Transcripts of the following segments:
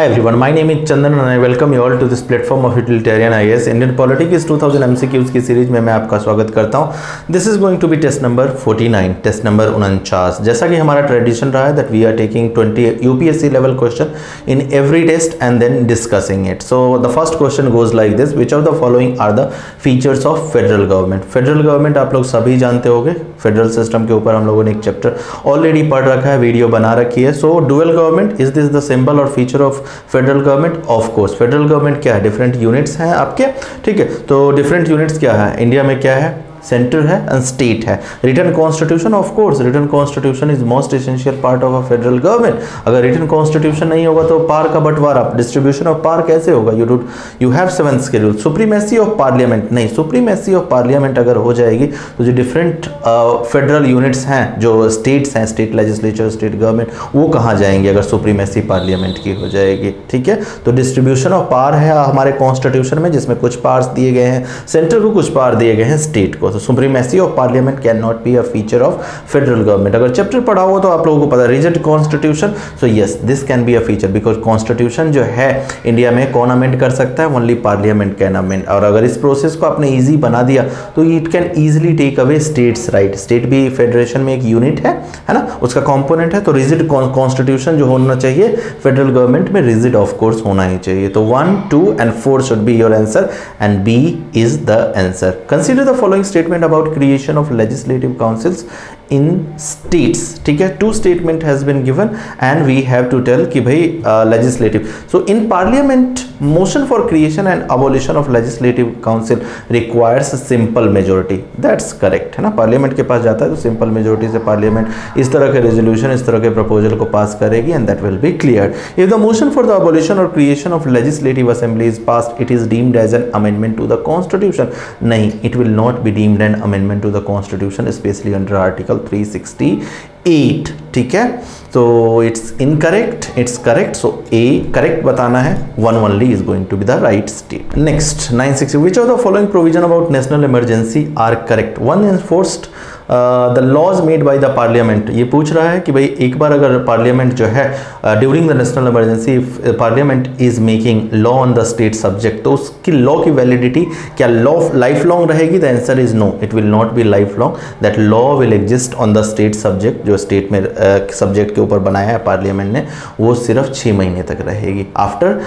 Hi everyone, my name is Chandan and I welcome you all to this platform of Utilitarian IAS Indian Politics 2000 MCQs की series में मैं आपका स्वागत करता हूं। This is going to be test number 49, test number 49। जैसा कि हमारा ट्रेडिशन रहा है that we are taking 20 UPSC level question in every test and then discussing it. So the first question goes like this, which of the following are the features of federal government. Federal government आप लोग सभी जानते होंगे, federal system के ऊपर हम लोगों ने एक चैप्टर ऑलरेडी पढ़ रखा है, वीडियो बना रखी है। So dual government, is this the symbol और feature of federal government? Of course federal government क्या है, डिफरेंट यूनिट्स हैं आपके, ठीक है। तो डिफरेंट यूनिट्स क्या है इंडिया में, क्या है, सेंटर है एंड स्टेट है। Written constitution, of course written constitution is most essential part of a federal government. अगर रिटन कॉन्स्टिट्यूशन नहीं होगा तो पावर का बंटवारा, डिस्ट्रीब्यूशन ऑफ पावर कैसे होगा? You have 7th schedule. Supremacy of parliament नहीं, सुप्रीमेसी ऑफ पार्लियामेंट अगर हो जाएगी तो जो डिफरेंट फेडरल यूनिट्स हैं, जो स्टेट्स हैं, स्टेट लेजिस्लेचर, स्टेट गवर्नमेंट, वो कहाँ जाएंगे अगर सुप्रीमेसी पार्लियामेंट की हो जाएगी, ठीक है। तो डिस्ट्रीब्यूशन ऑफ पावर है हमारे कॉन्स्टिट्यूशन में, जिसमें कुछ पावर्स दिए गए हैं सेंटर को, कुछ पावर दिए गए हैं स्टेट को। तो supremacy of parliament can not be a feature of federal government. अगर चैप्टर पढ़ा हो तो आप लोगों को पता है rigid constitution, so yes this can be a feature because constitution जो है इंडिया में कौन अमेंड कर सकता है? Only parliament can amend. और अगर इस प्रोसेस को आपने ईजी बना दिया तो it can easily take away states right. State भी फेडरेशन में एक यूनिट है ना, उसका कॉम्पोनेंट है। तो रिजिड कॉन्स्टिट्यूशन जो होना चाहिए फेडरल गवर्नमेंट में, रिजिड ऑफ कोर्स होना ही चाहिए। तो 1, 2 and 4 should be your answer and b is the answer. Consider the following statement about creation of legislative councils in states, ठीक है। 2 statement has been given and we have to tell कि भाई legislative, so in parliament motion for creation and abolition of legislative council requires a simple majority, that's correct है ना। Parliament के पास जाता है तो सिंपल मेजोरिटी से पार्लियामेंट इस तरह के रेजोल्यूशन, इस तरह के प्रपोजल को पास करेगी and that will be clear. If the motion for the abolition और creation of legislative assembly is passed it is deemed as an amendment to the constitution. नहीं, it will not be deemed an amendment to the constitution, specially under article 368, ठीक है। तो it's incorrect, it's correct. So a correct बताना है, 1 only is going to be the right state. Next 960, which of the following provision about national emergency are correct? 1 enforced the laws made by the parliament. ये पूछ रहा है कि भाई एक बार अगर पार्लियामेंट जो है during the national emergency parliament is making law on the state subject, तो उसकी लॉ की वैलिडिटी क्या लॉ लाइफ लॉन्ग रहेगी? The answer is no, it will not be life long. That law will exist on the state subject, जो state में subject के ऊपर बनाया है पार्लियामेंट ने, वो सिर्फ 6 महीने तक रहेगी after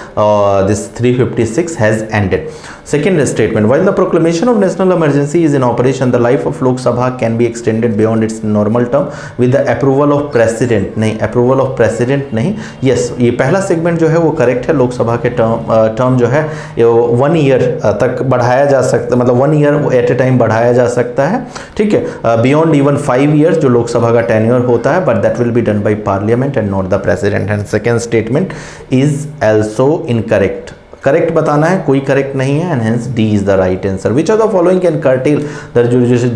this 356 has ended. Second statement, while the proclamation of national emergency is in operation the life of Lok Sabha can be extended beyond its normal term with the approval of president। नहीं, approval of president नहीं। yes, ये पहला segment जो है वो correct है। लोकसभा के term जो है 1 ईयर तक बढ़ाया जा सकता, मतलब 1 ईयर एट ए टाइम बढ़ाया जा सकता है, ठीक है। बियॉन्ड इवन 5 ईयर्स जो लोकसभा का टेन्योर होता है, but that will be done by parliament and not the president. And second statement is also incorrect. Correct बताना है, कोई करेक्ट नहीं है and hence D is the right answer. Which of the following can cartel the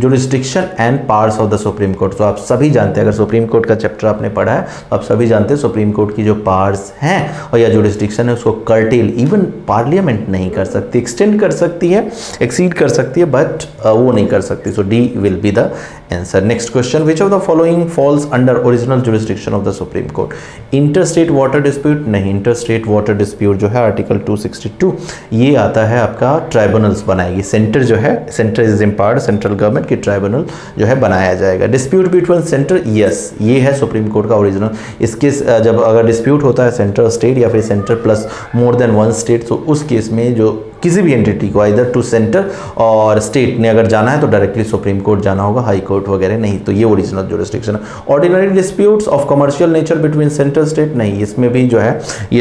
jurisdiction and powers of the supreme court. तो आप सभी जानते हैं, अगर सुप्रीम कोर्ट का चैप्टर आपने पढ़ा है तो आप सभी जानते हैं सुप्रीम कोर्ट की जो पावर्स हैं और या जुरिस्डिक्शन है उसको कर्टेल इवन पार्लियामेंट नहीं कर सकती। एक्सटेंड कर सकती है, एक्सीड कर सकती है, बट वो नहीं कर सकती। So D will be the answer. Next question, which of the following falls under original jurisdiction of the supreme court? Interstate water dispute नहीं, इंटरस्टेट वाटर डिस्प्यूट जो है आर्टिकल 262 ये आता है आपका ट्राइब्यूनल्स बनाएगी। सेंटर जो है, centre is empowered, central government की ट्राइब्यूनल जो है बनाया जाएगा। डिस्प्यूट बिटवीन सेंटर, यस ये है सुप्रीम कोर्ट का ओरिजिनल। इसके जब अगर डिस्प्यूट होता है सेंटर स्टेट या फिर centre plus more than 1 state, तो उस केस में जो किसी भी एंटिटी को इधर टू सेंटर और स्टेट ने अगर जाना है तो डायरेक्टली सुप्रीम कोर्ट जाना होगा, हाई कोर्ट वगैरह नहीं। तो ये ओरिजिनल जुरिस्डिक्शन है। Ordinary disputes of commercial nature between centre state नहीं, इसमें भी जो है ये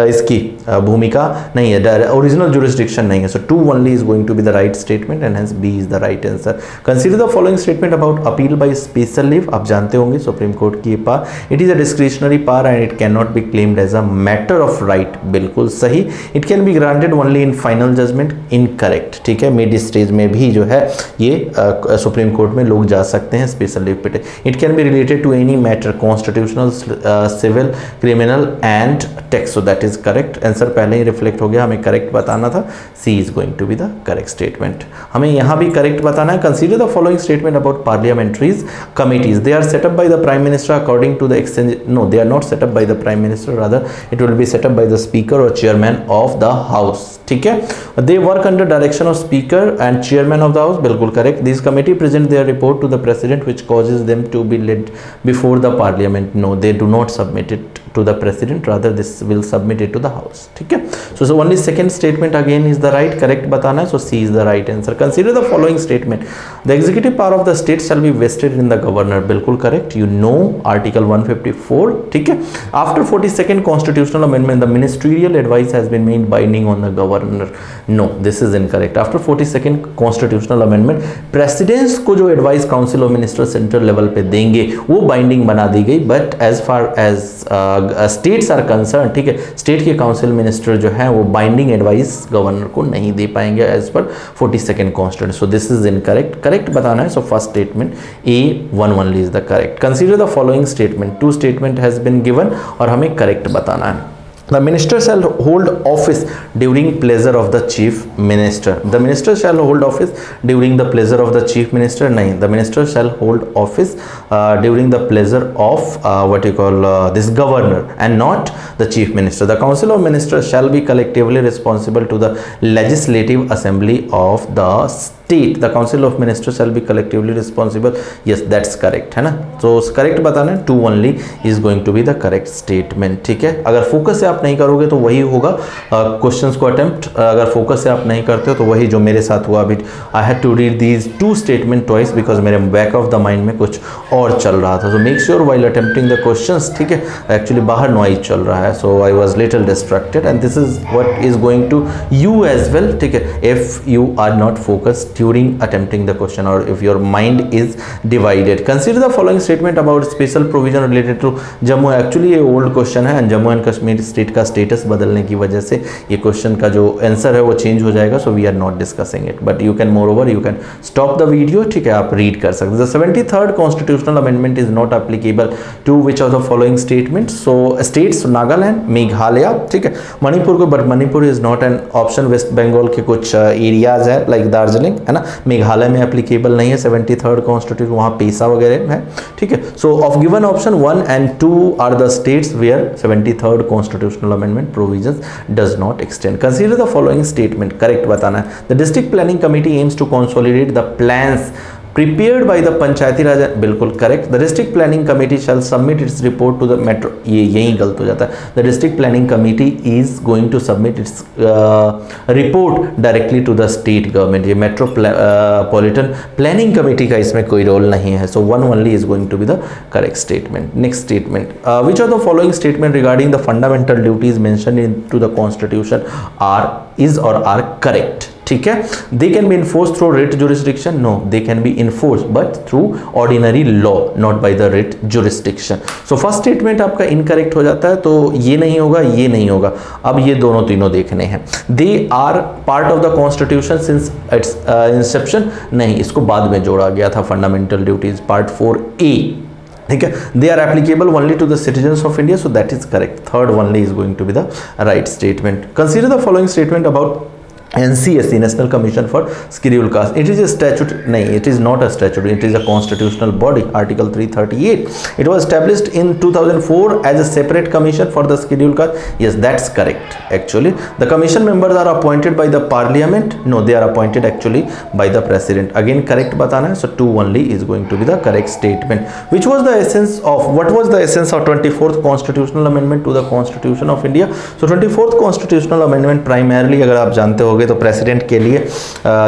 इसकी भूमिका नहीं है, ओरिजिनल जुरिस्डिक्शन नहीं है। सो 2 only is going to be the right statement and hence B is the right answer. Consider the following statement about appeal by special leave। आप जानते होंगे सुप्रीम कोर्ट की ये power, it is a discretionary power and it can not be claimed as a matter of right. बिल्कुल सही। It can be granted only in final judgement incorrect, ठीक है। Mid stage में भी जो है ये सुप्रीम कोर्ट में लोग जा सकते हैं स्पेशल लीव पे। It can be related to any matter constitutional, civil, criminal and tax, so that is correct answer. पहले ही रिफ्लेक्ट हो गया, हमें करेक्ट बताना था, C is going to be the correct statement. हमें यहाँ भी करेक्ट बताना है। Consider the following statement about parliamentaries committees, they are set up by the prime minister according to the exchange, no they are not setup by the prime minister, rather it will be set up by the speaker और chairman of the house, ठीक है। They work under direction of speaker and chairman of the house, बिल्कुल correct. This committee present their report to the president which causes them to be laid before the parliament, no they do not submit it to the president, rather this will submit it to the house, ठीक है। So only second statement again is the right, correct बताना है, so C is the right answer. Consider the following statement, the executive power of the state shall be vested in the governor, बिल्कुल correct, you know article 154, ठीक है। After 42nd constitutional amendment the ministerial advice has been made binding on the governor, no this is incorrect। After 42nd constitutional amendment presidents को जो advice council of minister central level पे देंगे वो binding बना दी गई, but as far as states are concerned, ठीक है, state के काउंसिल मिनिस्टर जो है वो बाइंडिंग एडवाइस गवर्नर को नहीं दे पाएंगे as per 42nd constitution, so this is incorrect. Correct बताना है, so first statement A1 only is the correct. Consider the following statement, two statement has been given और हमें करेक्ट बताना है। The minister shall hold office during pleasure of the chief minister. The minister shall hold office during the pleasure of the chief minister. नहीं, the minister shall hold office during the pleasure of what you call this governor and not the chief minister. The council of ministers shall be collectively responsible to the legislative assembly of the state. The council of ministers shall be collectively responsible. Yes, that's correct, है ना। तो correct बताना है, 2 only is going to be the correct statement, ठीक है। अगर focus से आप नहीं करोगे तो वही होगा क्वेश्चंस को अटेम्प्ट, अगर फोकस से आप नहीं करते हो तो वही जो मेरे साथ हुआ अभी। I had to read these 2 statement twice because मेरे बैक ऑफ द माइंड में कुछ और चल रहा था। So make sure while attempting the questions, ठीक है, एक्चुअली बाहर नॉइज चल रहा है, so I was little distracted and this is what is going to you as well, ठीक है, if you are not focused during attempting the question or if your mind is divided. Consider the following statement about special provision related to Jammu. Actually ये old question है and Jammu and Kashmir state का status बदलने की वजह से ये question का जो answer है वो change हो जाएगा, so we are not discussing it, but you can moreover you can stop the video, ठीक है, आप read कर सकते। The 73rd constitutional amendment is not applicable to which of the following statements? So states Nagaland, Meghalaya, ठीक है, मणिपुर को, but Manipur is not an option। West Bengal के कुछ areas है like दार्जिलिंग, है ना, मेघालय में एप्लीकेबल नहीं है 73rd कॉन्स्टिट्यूशन, वहाँ पेशा वगैरह है, ठीक है। So of given option 1 and 2 are the states where 73rd constitutional amendment provisions does not extend. Consider the following statement, correct बताना है। The district planning committee aims to consolidate the plans prepared by the Panchayati Raj, बिल्कुल correct. The district planning committee shall submit its report to the metro, ये यही गलत हो जाता है। The district planning committee is going to submit its report directly to the state government, ये metropolitan planning committee का इसमें कोई रोल नहीं है, so 1 only is going to be the correct statement. Next statement, which are the following statement regarding the fundamental duties mention in to the constitution are is or are correct, ठीक है। They can be enforce through writ jurisdiction, no they can be enforce but through ordinary law, not by the writ jurisdiction. So first statement आपका incorrect हो जाता है, तो ये नहीं होगा, ये नहीं होगा। अब ये दोनों तीनों देखने हैं। They are part of the constitution since its inception, नहीं, इसको बाद में जोड़ा गया था। फंडामेंटल ड्यूटीज पार्ट 4A, ठीक है। They are applicable only to the citizens of India, so that is correct. Third only is going to be the right statement. Consider the following statement about NCSC, National Commission for Scheduled Caste. It is a statute, no, it is not a statute, it is a constitutional body, Article 338. It was established in 2004 as a separate commission for the scheduled caste. Yes, that's correct. Actually, the commission members are appointed by the parliament. No, they are appointed actually by the president. Again, correct बताना है, so 2 only is going to be the correct statement. Which was the essence of, what was the essence of 24th constitutional amendment to the Constitution of India? So 24th constitutional amendment primarily, अगर आप जानते होगे तो president के लिए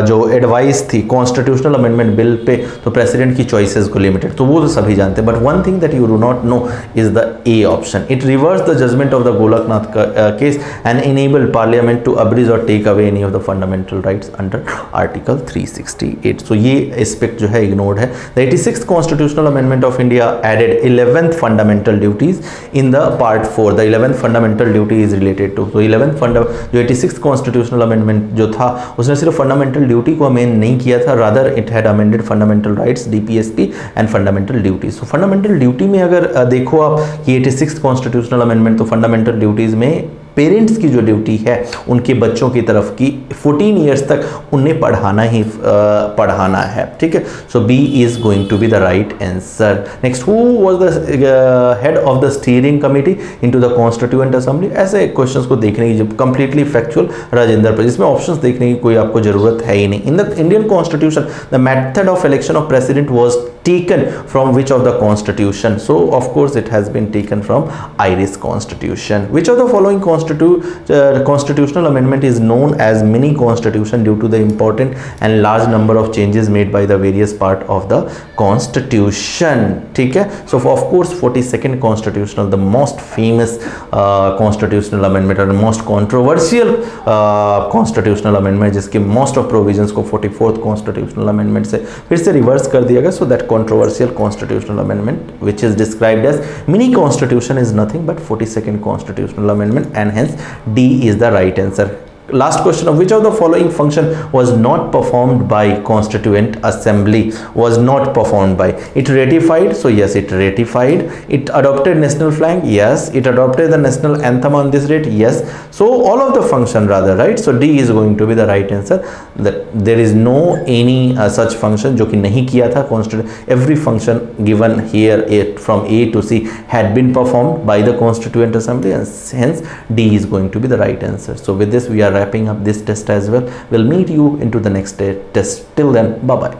जो advice थी constitutional amendment bill pay, तो प्रेसिडेंट की चॉइसेस को लिमिटेड, तो वो तो सभी जानते हैं। But one thing that you do not know is the A option. It reverse the judgement of the Golaknath case and enabled parliament to abridge और take away any of the fundamental rights under article 368। So ये aspect जो है ignored है। The 86th constitutional amendment of India added 11th fundamental duties in the part 4। The 11th fundamental duty is related to, तो 11th जो 86th constitutional amendment amendment जो था उसने सिर्फ फंडामेंटल ड्यूटी को अमेंड नहीं किया था, rather it had amended fundamental rights DPSP and fundamental duties. So fundamental duty में अगर देखो आप कि 86 कॉन्स्टिट्यूशनल अमेंडमेंट, तो फंडामेंटल ड्यूटीज में पेरेंट्स की जो ड्यूटी है उनके बच्चों की तरफ की 14 ईयर्स तक उन्हें पढ़ाना है, ठीक है। So B is going to be the right answer. Next, who was the head of the steering committee into the constituent assembly. ऐसे क्वेश्चंस को देखने की, जब कंप्लीटली फैक्चुअल, राजेंद्र प्रसाद, इसमें ऑप्शंस देखने की कोई आपको जरूरत है ही नहीं। In the Indian constitution the method of election of president was taken from which of the constitution? So of course it has been taken from Irish constitution. Which of the following constitutional amendment is known as mini constitution due to the important and large number of changes made by the various part of the constitution? ठीक है, so of course 42nd constitutional, the most famous constitutional amendment और most controversial constitutional amendment, जिसके most of provisions को 44th constitutional amendment से फिर से reverse कर दिया गया। so that controversial constitutional amendment which is described as mini constitution is nothing but 42nd constitutional amendment, and hence D is the right answer. Last question, of which of the following function was not performed by constituent assembly? Was not performed by, it ratified, so yes it ratified. It adopted national flag, yes. It adopted the national anthem on this date, yes. So all of the function rather, right? So D is going to be the right answer. That there is no any such function जो कि नहीं किया था constituent. Every function given here from A to C had been performed by the constituent assembly, and hence D is going to be the right answer. So with this we are wrapping up this test as well. We'll meet you into the next test. Till then, bye bye.